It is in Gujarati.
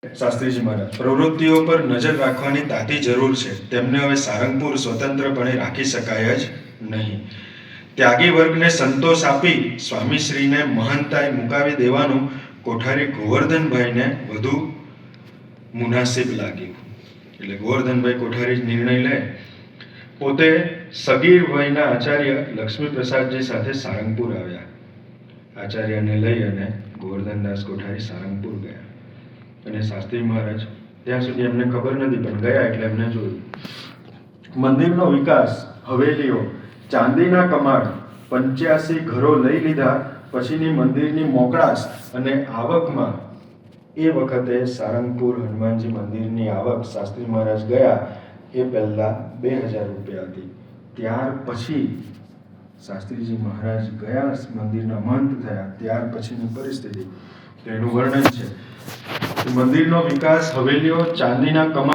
શાસ્ત્રીજી મહારાજ, પ્રવૃત્તિઓ પર નજર રાખવાની તાતી જરૂર છે. તેમને હવે સારંગપુર સ્વતંત્રપણે રાખી શકાય જ નહીં. ત્યાગી વર્ગને સંતોષ આપી સ્વામીશ્રીને મહંતાએ મુકાવી દેવાનું કોઠારી ગોવર્ધનભાઈને વધુ મુનાસિબ લાગ્યું. એટલે ગોવર્ધનભાઈ કોઠારી નિર્ણય લે. પોતે સગીર વયના આચાર્ય લક્ષ્મીપ્રસાદજી સાથે સારંગપુર આવ્યા. આચાર્યને લઈ અને ગોવર્ધનદાસ કોઠારી સારંગપુર ગયા. અને શાસ્ત્રી મહારાજ ત્યાં સુધી એમને ખબર નથી, પણ ગયા એટલે એમને જોયું. મંદિરનો વિકાસ, હવેલીઓ, ચાંદીના કમાડ, 85 ઘરો લઈ લીધા પછીની મંદિરની મોકળાશ અને આવકમાં એ વખતે સારંગપુર હનુમાનજી મંદિરની આવક શાસ્ત્રી મહારાજ ગયા એ પહેલા 2000 રૂપિયા હતી. ત્યાર પછી શાસ્ત્રીજી મહારાજ ગયા, મંદિરના મહંત થયા, ત્યાર પછીની પરિસ્થિતિ એનું વર્ણન છે. મંદિરનો વિકાસ, હવેલીઓ, ચાંદીના કમાડ